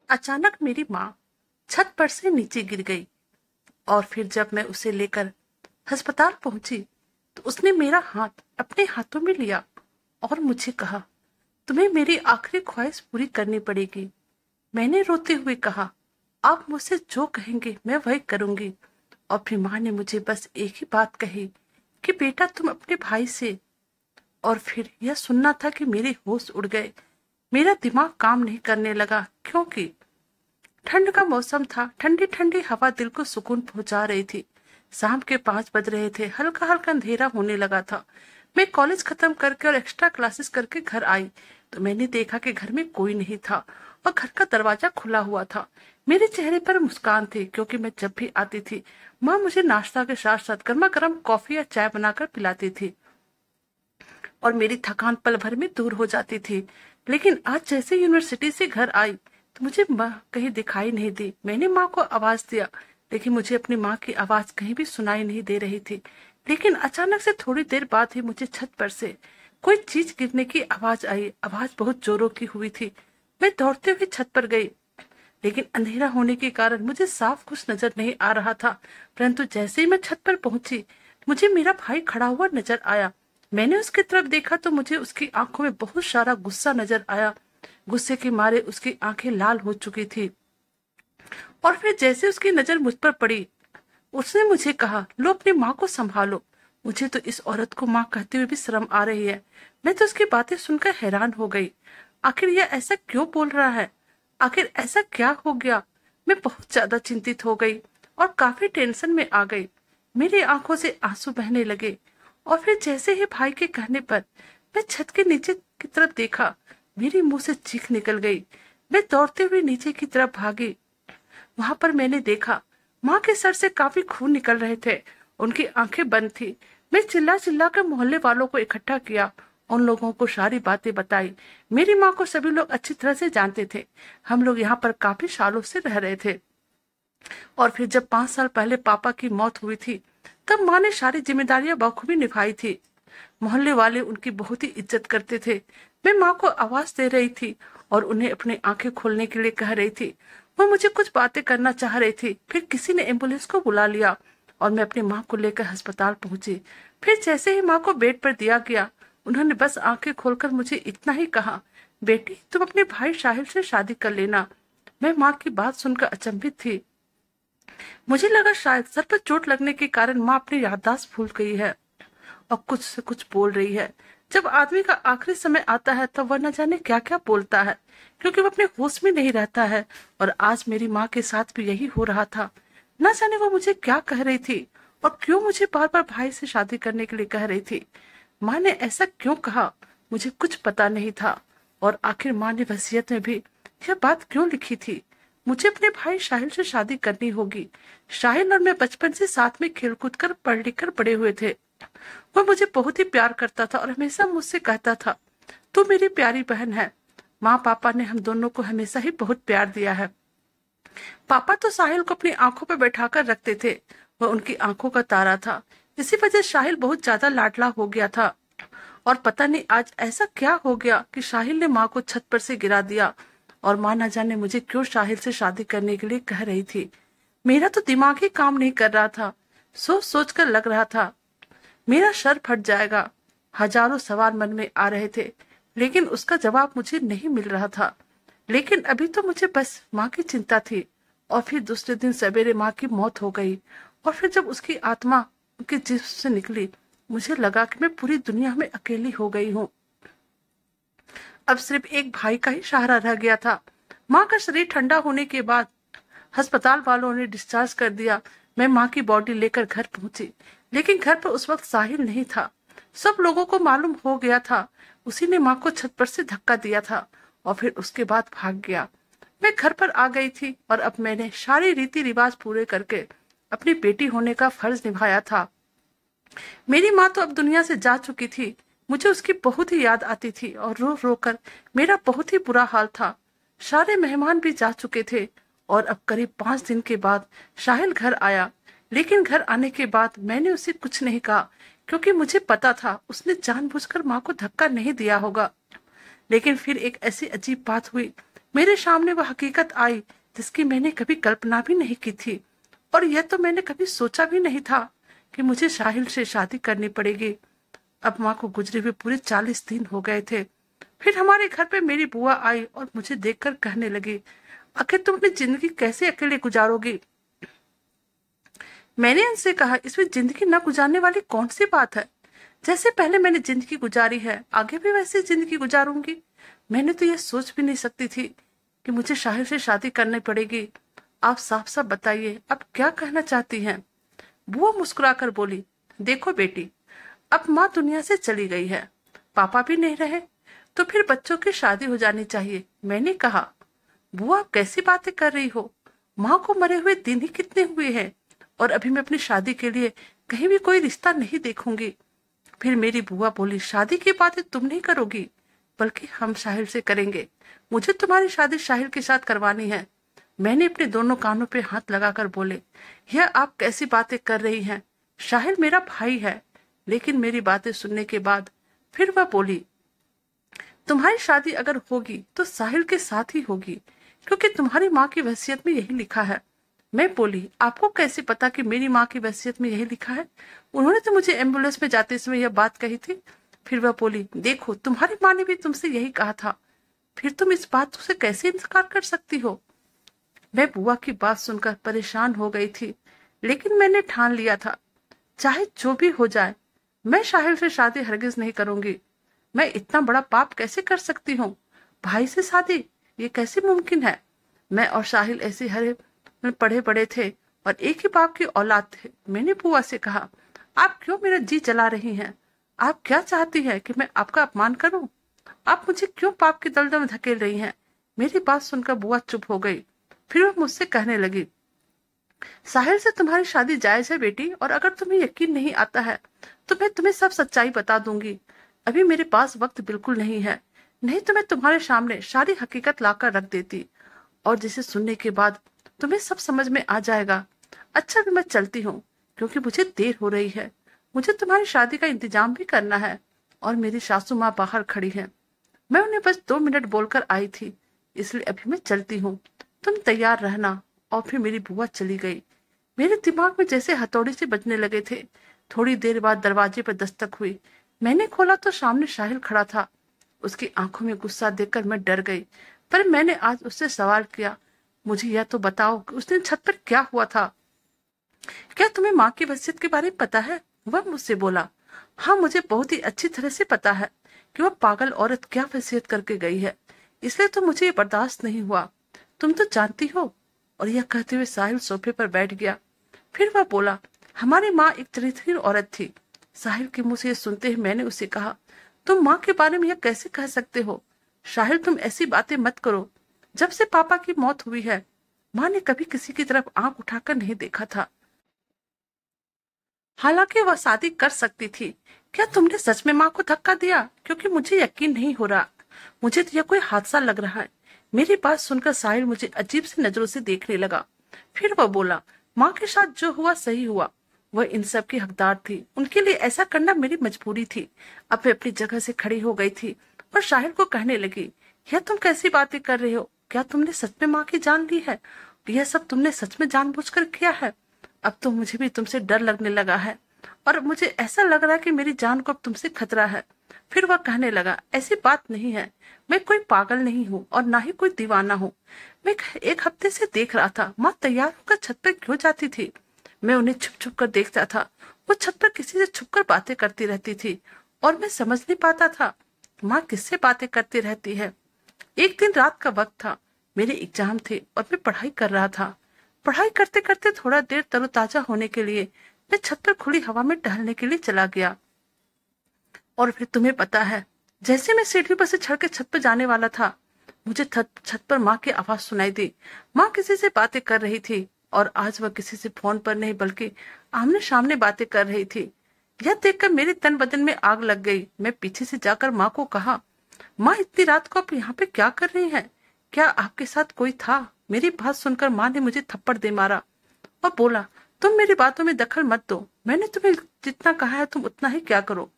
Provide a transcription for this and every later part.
अचानक मेरी माँ छत पर से नीचे गिर गई और फिर जब मैं उसे लेकर अस्पताल पहुंची तो उसने मेरा हाथ अपने हाथों में लिया और मुझे कहा, तुम्हें मेरी आखिरी ख्वाहिश पूरी करनी पड़ेगी। मैंने रोते हुए कहा, आप मुझसे जो कहेंगे मैं वही करूंगी। और फिर माँ ने मुझे बस एक ही बात कही कि बेटा तुम अपने भाई से। और फिर यह सुनना था कि मेरे होश उड़ गए। मेरा दिमाग काम नहीं करने लगा क्योंकि ठंड का मौसम था। ठंडी ठंडी हवा दिल को सुकून पहुंचा रही थी। शाम के 5 बज रहे थे। हल्का हल्का अंधेरा होने लगा था। मैं कॉलेज खत्म करके और एक्स्ट्रा क्लासेस करके घर आई तो मैंने देखा कि घर में कोई नहीं था और घर का दरवाजा खुला हुआ था। मेरे चेहरे पर मुस्कान थी क्योंकि मैं जब भी आती थी माँ मुझे नाश्ता के साथ साथ गर्मा गर्म कॉफी या चाय बनाकर पिलाती थी और मेरी थकान पल भर में दूर हो जाती थी। लेकिन आज जैसे यूनिवर्सिटी से घर आई तो मुझे माँ कहीं दिखाई नहीं दी। मैंने माँ को आवाज दिया लेकिन मुझे अपनी माँ की आवाज कहीं भी सुनाई नहीं दे रही थी। लेकिन अचानक से थोड़ी देर बाद ही मुझे छत पर से कोई चीज गिरने की आवाज आई। आवाज बहुत जोरों की हुई थी। मैं दौड़ते हुए छत पर गई लेकिन अंधेरा होने के कारण मुझे साफ कुछ नजर नहीं आ रहा था। परंतु जैसे ही मैं छत पर पहुंची मुझे मेरा भाई खड़ा हुआ नजर आया। मैंने उसकी तरफ देखा तो मुझे उसकी आंखों में बहुत सारा गुस्सा नजर आया। गुस्से के मारे उसकी आंखें लाल हो चुकी थी। और फिर जैसे उसकी नजर मुझ पर पड़ी उसने मुझे कहा, लो अपनी माँ को संभालो। मुझे तो इस औरत को माँ कहते हुए भी शर्म आ रही है। मैं तो उसकी बातें सुनकर हैरान हो गई। आखिर यह ऐसा क्यों बोल रहा है? आखिर ऐसा क्या हो गया? मैं बहुत ज्यादा चिंतित हो गई और काफी टेंशन में आ गई। मेरी आंखों से आंसू बहने लगे। और फिर जैसे ही भाई के कहने पर मैं छत के नीचे की तरफ देखा, मेरे मुंह से चीख निकल गई। मैं दौड़ते हुए नीचे की तरफ भागी। वहां पर मैंने देखा माँ के सर से काफी खून निकल रहे थे। उनकी आंखें बंद थी। मैं चिल्ला चिल्ला कर मोहल्ले वालों को इकट्ठा किया। उन लोगों को सारी बातें बताई। मेरी माँ को सभी लोग अच्छी तरह से जानते थे। हम लोग यहाँ पर काफी सालों से रह रहे थे। और फिर जब 5 साल पहले पापा की मौत हुई थी तब माँ ने सारी जिम्मेदारियां बखूबी निभाई थी। मोहल्ले वाले उनकी बहुत ही इज्जत करते थे। मैं माँ को आवाज दे रही थी और उन्हें अपनी आंखें खोलने के लिए कह रही थी। वो मुझे कुछ बातें करना चाह रही थी। फिर किसी ने एम्बुलेंस को बुला लिया और मैं अपनी माँ को लेकर अस्पताल पहुंची। फिर जैसे ही माँ को बेड पर दिया गया उन्होंने बस आंखें खोलकर मुझे इतना ही कहा, बेटी तुम अपने भाई साहिल से शादी कर लेना। मैं माँ की बात सुनकर अचंभित थी। मुझे लगा शायद सर पर चोट लगने के कारण माँ अपनी याददाश्त भूल गई है और कुछ से कुछ बोल रही है। जब आदमी का आखिरी समय आता है तब वह न जाने क्या क्या बोलता है क्योंकि वह अपने होश में नहीं रहता है। और आज मेरी माँ के साथ भी यही हो रहा था। न जाने वो मुझे क्या कह रही थी और क्यों मुझे बार बार भाई से शादी करने के लिए कह रही थी। माँ ने ऐसा क्यों कहा मुझे कुछ पता नहीं था। और आखिर माँ ने वसीयत में भी यह बात क्यों लिखी थी? मुझे अपने भाई साहिल से शादी करनी होगी। साहिल और मैं बचपन से साथ में खेलकूद कर पढ़ लिख कर बड़े हुए थे। वह मुझे बहुत ही प्यार करता था और हमेशा मुझसे कहता था, तू मेरी प्यारी बहन है। माँ पापा ने हम दोनों को हमेशा ही बहुत प्यार दिया है। पापा तो साहिल को अपनी आंखों पर बैठाकर रखते थे। वह उनकी आंखों का तारा था। इसी वजह साहिल बहुत ज्यादा लाडला हो गया था। और पता नहीं आज ऐसा क्या हो गया कि साहिल ने माँ को छत पर से गिरा दिया और माँ न जाने मुझे क्यों साहिल से शादी करने के लिए कह रही थी। मेरा तो दिमाग ही काम नहीं कर रहा था। सोच सोच कर लग रहा था मेरा सर फट जाएगा। हजारों सवाल मन में आ रहे थे लेकिन उसका जवाब मुझे नहीं मिल रहा था। लेकिन अभी तो मुझे बस माँ की चिंता थी। और फिर दूसरे दिन सवेरे माँ की मौत हो गई। और फिर जब उसकी आत्मा उनके जिस्म से निकली मुझे लगा कि मैं पूरी दुनिया में अकेली हो गई हूँ। अब सिर्फ एक भाई का ही सहारा रह गया था। माँ का शरीर ठंडा होने के बाद अस्पताल वालों ने डिस्चार्ज कर दिया। मैं माँ की बॉडी लेकर घर पहुंची लेकिन घर पर उस वक्त साहिल नहीं था। सब लोगों को मालूम हो गया था उसी ने माँ को छत पर से धक्का दिया था और फिर उसके बाद भाग गया। मैं घर पर आ गई थी और अब मैंने सारे रीति रिवाज पूरे करके अपनी बेटी होने का फर्ज निभाया था। मेरी माँ तो अब दुनिया से जा चुकी थी। मुझे उसकी बहुत ही याद आती थी और रो रो कर मेरा बहुत ही बुरा हाल था। सारे मेहमान भी जा चुके थे और अब करीब 5 दिन के बाद साहिल घर आया। लेकिन घर आने के बाद मैंने उसे कुछ नहीं कहा क्योंकि मुझे पता था उसने जानबूझकर माँ को धक्का नहीं दिया होगा। लेकिन फिर एक ऐसी अजीब बात हुई मेरे सामने वह हकीकत आई जिसकी मैंने कभी कल्पना भी नहीं की थी। और यह तो मैंने कभी सोचा भी नहीं था कि मुझे साहिल से शादी करनी पड़ेगी। अब माँ को गुजरे हुए पूरे 40 दिन हो गए थे। फिर हमारे घर पे मेरी बुआ आई और मुझे देखकर कहने लगी, आखिर तुम अपनी जिंदगी कैसे अकेले गुजारोगी? मैंने उनसे कहा, इसमें जिंदगी न गुजारने वाली कौन सी बात है? जैसे पहले मैंने जिंदगी गुजारी है, आगे भी वैसे जिंदगी गुजारूंगी। मैंने तो यह सोच भी नहीं सकती थी कि मुझे साहिल से शादी करनी पड़ेगी। आप साफ साफ बताइए, अब क्या कहना चाहती हैं? बुआ मुस्कुराकर बोली, देखो बेटी, अब माँ दुनिया से चली गई है, पापा भी नहीं रहे, तो फिर बच्चों की शादी हो जानी चाहिए। मैंने कहा, बुआ आप कैसी बातें कर रही हो? माँ को मरे हुए दिन ही कितने हुए हैं, और अभी मैं अपनी शादी के लिए कहीं भी कोई रिश्ता नहीं देखूंगी। फिर मेरी बुआ बोली, शादी की बातें तुम नहीं करोगी, बल्कि हम साहिल से करेंगे। मुझे तुम्हारी शादी साहिल के साथ करवानी है। मैंने अपने दोनों कानों पे हाथ लगाकर बोले, यह आप कैसी बातें कर रही हैं? साहिल मेरा भाई है। लेकिन मेरी बातें सुनने के बाद फिर वह बोली, तुम्हारी शादी अगर होगी तो साहिल के साथ ही होगी, क्योंकि तुम्हारी माँ की वसीयत में यही लिखा है। मैं बोली, आपको कैसे पता कि मेरी माँ की वसीयत में यही लिखा है? उन्होंने तो मुझे एम्बुलेंस में जाते समय यह बात कही थी। फिर वह बोली, देखो तुम्हारी माँ ने भी तुमसे यही कहा था, फिर तुम इस बात से कैसे इनकार कर सकती हो? मैं बुआ की बात सुनकर परेशान हो गई थी, लेकिन मैंने ठान लिया था, चाहे जो भी हो जाए, मैं साहिल से शादी हरगिज नहीं करूंगी। मैं इतना बड़ा पाप कैसे कर सकती हूँ? भाई से शादी, ये कैसे मुमकिन है? मैं और साहिल ऐसे हरे पढ़े बड़े थे और एक ही बाप की औलाद थे। मैंने बुआ से कहा, आप क्यों मेरा जी जला रही हैं? आप क्या चाहती है कि मैं आपका अपमान करूं? आप मुझे क्यों पाप के दलदल में धकेल रही हैं? मेरी बात सुनकर बुआ चुप हो गई। फिर वह मुझसे कहने लगी, साहिल से तुम्हारी शादी जायज है बेटी, और अगर तुम्हें यकीन नहीं आता है तो मैं तुम्हें सब सच्चाई बता दूंगी। अभी मेरे पास वक्त बिल्कुल नहीं है, नहीं तो मैं तुम्हारे सामने सारी हकीकत लाकर रख देती, और जिसे सुनने के बाद तुम्हें सब समझ में आ जाएगा। अच्छा भी मैं चलती हूँ, क्योंकि मुझे देर हो रही है। मुझे तुम्हारी शादी का इंतजाम भी करना है, और मेरी सासू माँ बाहर खड़ी है। मैं उन्हें बस 2 मिनट बोलकर आई थी, इसलिए अभी मैं चलती हूँ, तुम तैयार रहना। और फिर मेरी बुआ चली गई। मेरे दिमाग में जैसे हथौड़ी से बजने लगे थे। थोड़ी देर बाद दरवाजे पर दस्तक हुई। मैंने खोला तो सामने साहिल खड़ा था। उसकी आंखों में गुस्सा देखकर मैं डर गई, पर मैंने आज उससे सवाल किया, मुझे यह तो बताओ कि उस दिन छत पर क्या हुआ था? क्या तुम्हें माँ की वसीयत के बारे में पता है? वह मुझसे बोला, हाँ मुझे बहुत ही अच्छी तरह से पता है कि वह पागल औरत क्या वसीयत करके गई है, इसलिए तो मुझे ये बर्दाश्त नहीं हुआ। तुम तो जानती हो। और यह कहते हुए साहिल सोफे पर बैठ गया। फिर वह बोला, हमारी माँ एक चरित्रहीन औरत थी। साहिल के मुंह से सुनते ही मैंने उसे कहा, तुम माँ के बारे में यह कैसे कह सकते हो? साहिल तुम ऐसी बातें मत करो। जब से पापा की मौत हुई है, माँ ने कभी किसी की तरफ आंख उठाकर नहीं देखा था। हालांकि वह शादी कर सकती थी। क्या तुमने सच में माँ को धक्का दिया? क्योंकि मुझे यकीन नहीं हो रहा। मुझे तो यह कोई हादसा लग रहा है। मेरी बात सुनकर साहिल मुझे अजीब सी नजरों से देखने लगा। फिर वह बोला, माँ के साथ जो हुआ सही हुआ। वह इन सब की हकदार थी, उनके लिए ऐसा करना मेरी मजबूरी थी। अब मैं अपनी जगह से खड़ी हो गई थी और साहिल को कहने लगी, यह तुम कैसी बातें कर रहे हो? क्या तुमने सच में माँ की जान ली है? यह सब तुमने सच में जानबूझकर किया है? अब तो मुझे भी तुमसे डर लगने लगा है, और मुझे ऐसा लग रहा है कि मेरी जान को अब तुमसे खतरा है। फिर वह कहने लगा, ऐसी बात नहीं है, मैं कोई पागल नहीं हूँ और ना ही कोई दीवाना हूँ। मैं एक हफ्ते से देख रहा था माँ तैयार होकर छत पर क्यों जाती थी। मैं उन्हें छुप छुप कर देखता था। वो छत पर किसी से छुप कर बातें करती रहती थी, और मैं समझ नहीं पाता था माँ किससे बातें करती रहती है। एक दिन रात का वक्त था, मेरे एग्जाम थे और मैं पढ़ाई कर रहा था। पढ़ाई करते करते थोड़ा देर तरोताजा होने के लिए मैं छत पर खुली हवा में टहलने के लिए चला गया। और फिर तुम्हें पता है, जैसे मैं सीढ़ी पर से चढ़ के छत पर जाने वाला था, मुझे छत पर माँ की आवाज सुनाई दी। माँ किसी से बातें कर रही थी, और आज वह किसी से फोन पर नहीं बल्कि आमने सामने बातें कर रही थी। यह देखकर मेरे तन बदन में आग लग गई। मैं पीछे से जाकर माँ को कहा, माँ इतनी रात को आप यहाँ पे क्या कर रही हैं? क्या आपके साथ कोई था? मेरी बात सुनकर माँ ने मुझे थप्पड़ दे मारा और बोला, तुम मेरी बातों में दखल मत दो। मैंने तुम्हें जितना कहा है तुम उतना ही क्या करो।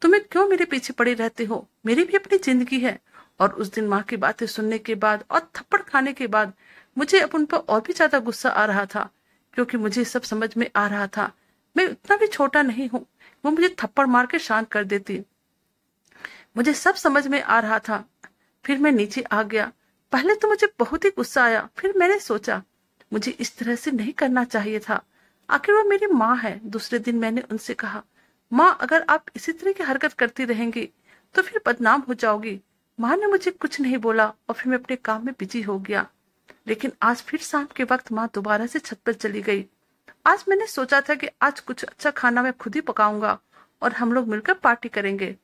तुम्हें क्यों मेरे पीछे पड़े रहते हो? मेरी भी अपनी जिंदगी है, और उस दिन माँ की बातें सुनने के बाद और थप्पड़ खाने के बाद मुझे अब उन पर और भी ज्यादा गुस्सा आ रहा था, क्योंकि मुझे सब समझ में आ रहा था मैं उतना भी छोटा नहीं हूँ। वो मुझे थप्पड़ मार के शांत कर देती। मुझे सब समझ में आ रहा था। फिर मैं नीचे आ गया। पहले तो मुझे बहुत ही गुस्सा आया, फिर मैंने सोचा मुझे इस तरह से नहीं करना चाहिए था। आखिर वो मेरी माँ है। दूसरे दिन मैंने उनसे कहा, माँ अगर आप इसी तरह की हरकत करती रहेंगी तो फिर बदनाम हो जाओगी। माँ ने मुझे कुछ नहीं बोला और फिर मैं अपने काम में बिजी हो गया। लेकिन आज फिर शाम के वक्त माँ दोबारा से छत पर चली गई। आज मैंने सोचा था कि आज कुछ अच्छा खाना मैं खुद ही पकाऊंगा और हम लोग मिलकर पार्टी करेंगे।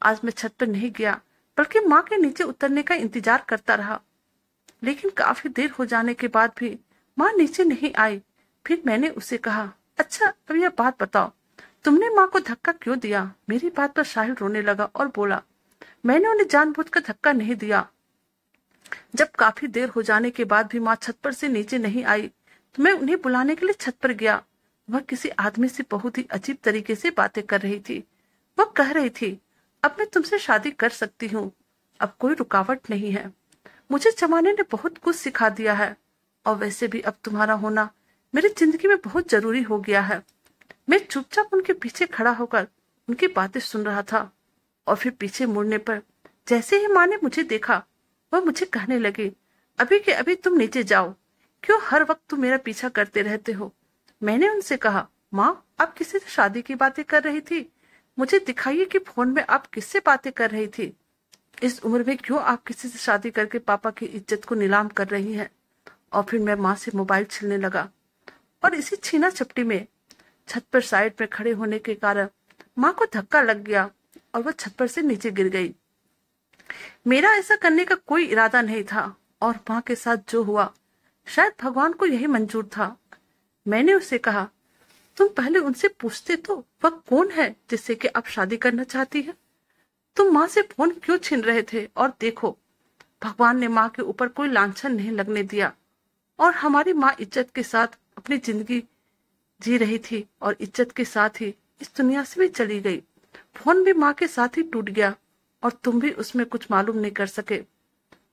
आज मैं छत पर नहीं गया, बल्कि माँ के नीचे उतरने का इंतजार करता रहा। लेकिन काफी देर हो जाने के बाद भी माँ नीचे नहीं आई। फिर मैंने उसे कहा, अच्छा अब यह बात बताओ, तुमने माँ को धक्का क्यों दिया? मेरी बात पर साहिल रोने लगा और बोला, मैंने उन्हें जानबूझकर धक्का नहीं दिया। जब काफी देर हो जाने के बाद भी माँ छत पर से नीचे नहीं आई तो मैं उन्हें बुलाने के लिए छत पर गया। वह किसी आदमी से बहुत ही अजीब तरीके से बातें कर रही थी। वह कह रही थी, अब मैं तुमसे शादी कर सकती हूँ, अब कोई रुकावट नहीं है। मुझे जमाने ने बहुत कुछ सिखा दिया है और वैसे भी अब तुम्हारा होना मेरी जिंदगी में बहुत जरूरी हो गया है। मैं चुपचाप उनके पीछे खड़ा होकर उनकी बातें सुन रहा था और फिर पीछे मुड़ने पर जैसे ही माँ ने मुझे देखा, वह मुझे कहने लगी, अभी के अभी तुम नीचे जाओ, क्यों हर वक्त तुम मेरा पीछा करते रहते हो? मैंने उनसे कहा, माँ आप किसी से शादी की बातें कर रही थी? मुझे दिखाइए कि फोन में आप किससे बातें कर रही थी। इस उम्र में क्यों आप किसी से शादी करके पापा की इज्जत को नीलाम कर रही हैं? और फिर मैं माँ से मोबाइल छीनने लगा और इसी छीना झपटी में छत पर साइड में खड़े होने के कारण माँ को धक्का लग गया और वह छत पर से नीचे गिर गई। मेरा ऐसा करने का कोई इरादा नहीं था और माँ के साथ जो हुआ शायद भगवान को यही मंजूर था। मैंने उसे कहा, तुम पहले उनसे पूछते तो वह कौन है जिससे कि आप शादी करना चाहती है? तुम माँ से फोन क्यों छीन रहे थे? और देखो, भगवान ने माँ के ऊपर कोई लांछन नहीं लगने दिया और हमारी माँ इज्जत के साथ अपनी जिंदगी जी रही थी और इज्जत के साथ ही इस दुनिया से भी चली गई। फोन भी माँ के साथ ही टूट गया और तुम भी उसमें कुछ मालूम नहीं कर सके।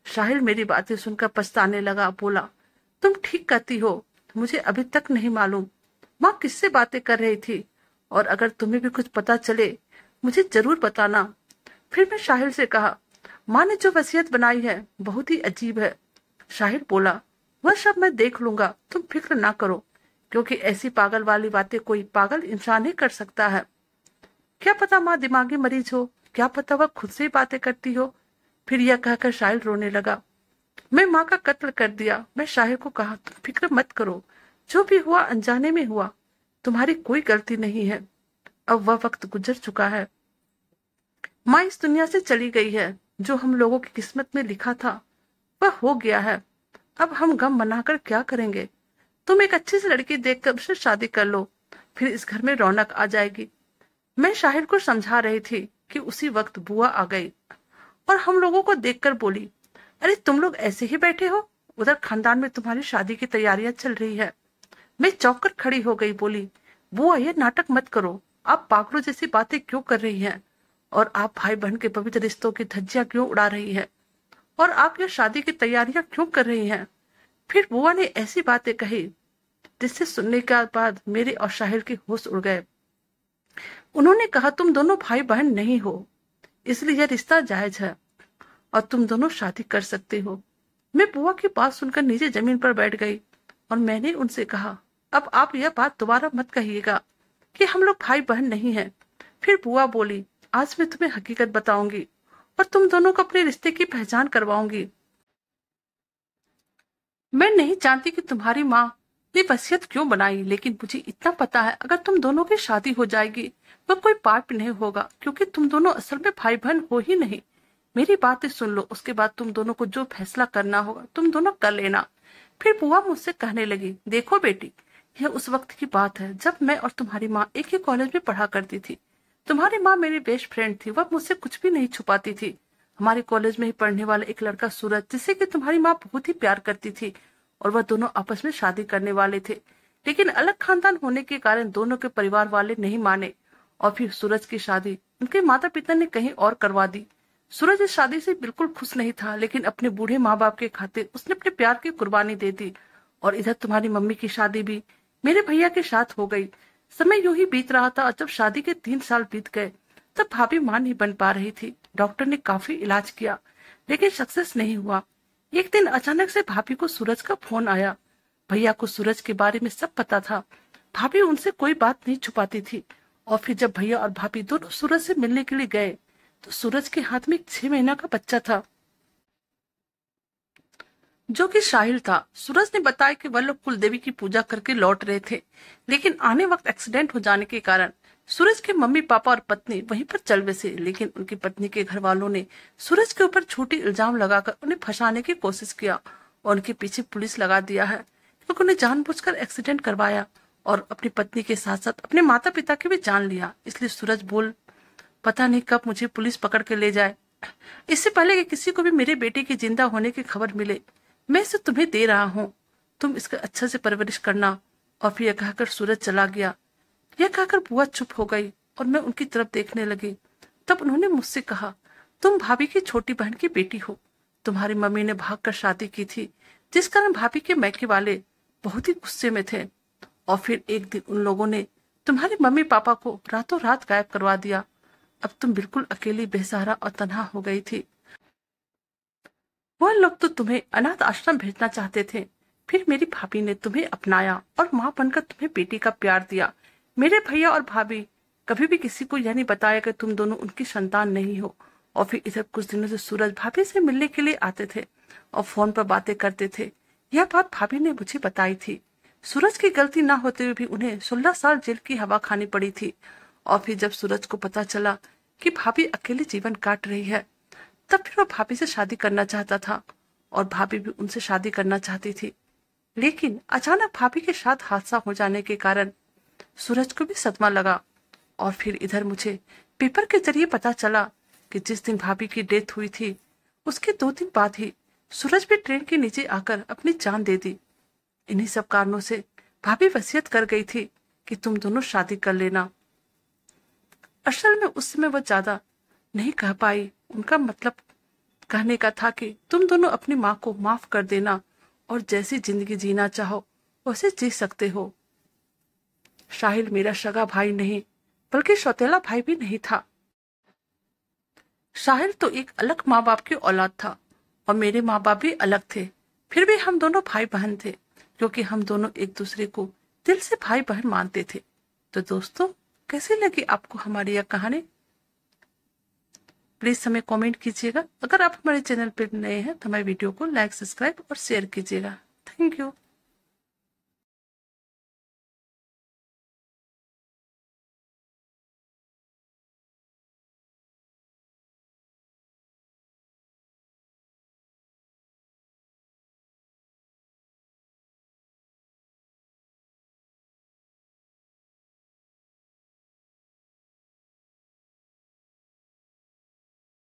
साहिल मेरी बातें सुनकर पछताने लगा, बोला, तुम ठीक कहती हो, मुझे अभी तक नहीं मालूम माँ किससे बातें कर रही थी, और अगर तुम्हें भी कुछ पता चले मुझे जरूर बताना। फिर मैं साहिल से कहा, माँ ने जो वसीयत बनाई है बहुत ही अजीब है। साहिल बोला, वह सब मैं देख लूंगा, तुम फिक्र ना करो, क्योंकि ऐसी पागल वाली बातें कोई पागल इंसान ही कर सकता है। क्या पता माँ दिमागी मरीज हो, क्या पता वह खुद से ही बातें करती हो। फिर यह कहकर साहिल रोने लगा, मैं माँ का कत्ल कर दिया। मैं साहिल को कहा, तुम फिक्र मत करो, जो भी हुआ अनजाने में हुआ, तुम्हारी कोई गलती नहीं है। अब वह वक्त गुजर चुका है। माँ इस दुनिया से चली गई है। जो हम लोगों की किस्मत में लिखा था वह हो गया है। अब हम गम मनाकर क्या करेंगे? तुम एक अच्छी सी लड़की देखकर उससे शादी कर लो, फिर इस घर में रौनक आ जाएगी। मैं शाहिद को समझा रही थी कि उसी वक्त बुआ आ गई और हम लोगों को देखकर बोली, अरे तुम लोग ऐसे ही बैठे हो? उधर खानदान में तुम्हारी शादी की तैयारियां चल रही है। मैं चौंक कर खड़ी हो गई, बोली, बुआ ये नाटक मत करो, आप पागलों जैसी बातें क्यों कर रही हैं? और आप भाई बहन के पवित्र रिश्तों की धज्जियां क्यों उड़ा रही है? और आप ये शादी की तैयारियां क्यों कर रही हैं? फिर बुआ ने ऐसी बातें कही जिससे सुनने के बाद मेरे और शाहिल के होश उड़ गए। उन्होंने कहा, तुम दोनों भाई बहन नहीं हो, इसलिए यह रिश्ता जायज है और तुम दोनों शादी कर सकते हो। मैं बुआ की बात सुनकर नीचे जमीन पर बैठ गई और मैंने उनसे कहा, अब आप यह बात दोबारा मत कहिएगा कि हम लोग भाई बहन नहीं हैं। फिर बुआ बोली, आज मैं तुम्हें हकीकत बताऊंगी और तुम दोनों को अपने रिश्ते की पहचान करवाऊंगी। मैं नहीं जानती कि तुम्हारी माँ ने वसीयत क्यों बनाई, लेकिन मुझे इतना पता है, अगर तुम दोनों की शादी हो जाएगी वह कोई पाप नहीं होगा, क्योंकि तुम दोनों असल में भाई बहन हो ही नहीं। मेरी बातें सुन लो, उसके बाद तुम दोनों को जो फैसला करना होगा तुम दोनों कर लेना। फिर बुआ मुझसे कहने लगी, देखो बेटी, यह उस वक्त की बात है जब मैं और तुम्हारी माँ एक ही कॉलेज में पढ़ा करती थी। तुम्हारी माँ मेरी बेस्ट फ्रेंड थी, वह मुझसे कुछ भी नहीं छुपाती थी। हमारे कॉलेज में ही पढ़ने वाला एक लड़का सूरज, जिससे कि तुम्हारी माँ बहुत ही प्यार करती थी, और वह दोनों आपस में शादी करने वाले थे, लेकिन अलग खानदान होने के कारण दोनों के परिवार वाले नहीं माने और फिर सूरज की शादी उनके माता पिता ने कहीं और करवा दी। सूरज इस शादी से बिल्कुल खुश नहीं था, लेकिन अपने बूढ़े माँ बाप के खातिर उसने अपने प्यार की कुर्बानी दे दी। और इधर तुम्हारी मम्मी की शादी भी मेरे भैया के साथ हो गई। समय यूं ही बीत रहा था और जब शादी के 3 साल बीत गए तब भाभी मां नहीं बन पा रही थी। डॉक्टर ने काफी इलाज किया लेकिन सक्सेस नहीं हुआ। एक दिन अचानक से भाभी को सूरज का फोन आया। भैया को सूरज के बारे में सब पता था। भाभी उनसे कोई बात नहीं छुपाती थी। और फिर जब भैया और भाभी दोनों सूरज से मिलने के लिए गए तो सूरज के हाथ में एक 6 महीना का बच्चा था जो कि साहिल था। सूरज ने बताया कि वह लोग कुल देवी की पूजा करके लौट रहे थे, लेकिन आने वक्त एक्सीडेंट हो जाने के कारण सूरज के मम्मी पापा और पत्नी वहीं पर चल बसे। लेकिन उनकी पत्नी के घर वालों ने सूरज के ऊपर झूठी इल्जाम लगाकर उन्हें फंसाने की कोशिश किया और उनके पीछे पुलिस लगा दिया है क्योंकि उन्हें जानबूझकर एक्सीडेंट करवाया और अपनी पत्नी के साथ साथ अपने माता पिता की भी जान लिया। इसलिए सूरज बोल, पता नहीं कब मुझे पुलिस पकड़ के ले जाए। इससे पहले कि किसी को भी मेरे बेटे के जिंदा होने की खबर मिले, मैं इसे तुम्हें दे रहा हूँ, तुम इसका अच्छा से परवरिश करना। और फिर यह कहकर सूरज चला गया। यह कहकर बुआ चुप हो गई और मैं उनकी तरफ देखने लगी। तब उन्होंने मुझसे कहा, तुम भाभी की छोटी बहन की बेटी हो। तुम्हारी मम्मी ने भागकर शादी की थी, जिस कारण भाभी के मैके वाले बहुत ही गुस्से में थे। और फिर एक दिन उन लोगों ने तुम्हारे मम्मी पापा को रातों रात गायब करवा दिया। अब तुम बिल्कुल अकेली, बेसहारा और तन्हा हो गई थी। वह लोग तो तुम्हें अनाथ आश्रम भेजना चाहते थे, फिर मेरी भाभी ने तुम्हें अपनाया और मां बनकर तुम्हें बेटी का प्यार दिया। मेरे भैया और भाभी कभी भी किसी को यह नहीं बताया कि तुम दोनों उनकी संतान नहीं हो। और फिर इधर कुछ दिनों से सूरज भाभी से मिलने के लिए आते थे और फोन पर बातें करते थे। यह बात भाभी ने मुझे बताई थी। सूरज की गलती ना होते हुए भी उन्हें 16 साल जेल की हवा खानी पड़ी थी। और फिर जब सूरज को पता चला कि भाभी अकेले जीवन काट रही है, तब फिर वो भाभी से शादी करना चाहता था और भाभी भी उनसे शादी करना चाहती थी। लेकिन अचानक भाभी के साथ हादसा हो जाने के कारण सूरज को भी सदमा लगा। और फिर इधर मुझे पेपर के जरिए पता चला कि जिस दिन भाभी की डेथ हुई थी उसके 2 दिन बाद ही सूरज भी ट्रेन के नीचे आकर अपनी जान दे दी। इन्हीं सब कारणों से भाभी वसीयत कर गई थी कि तुम दोनों शादी कर लेना। असल में उस समय वह ज्यादा नहीं कह पाई। उनका मतलब कहने का था कि तुम दोनों अपनी माँ को माफ कर देना और जैसी जिंदगी जीना चाहो वैसे जी सकते हो। साहिल मेरा सगा भाई नहीं बल्कि सौतेला भाई भी नहीं था। साहिल तो एक अलग माँ बाप की औलाद था और मेरे माँ बाप भी अलग थे। फिर भी हम दोनों भाई बहन थे क्योंकि हम दोनों एक दूसरे को दिल से भाई बहन मानते थे। तो दोस्तों, कैसी लगी आपको हमारी यह कहानी? प्लीज हमें कमेंट कीजिएगा। अगर आप हमारे चैनल पर नए हैं तो हमारे वीडियो को लाइक, सब्सक्राइब और शेयर कीजिएगा। Thank you.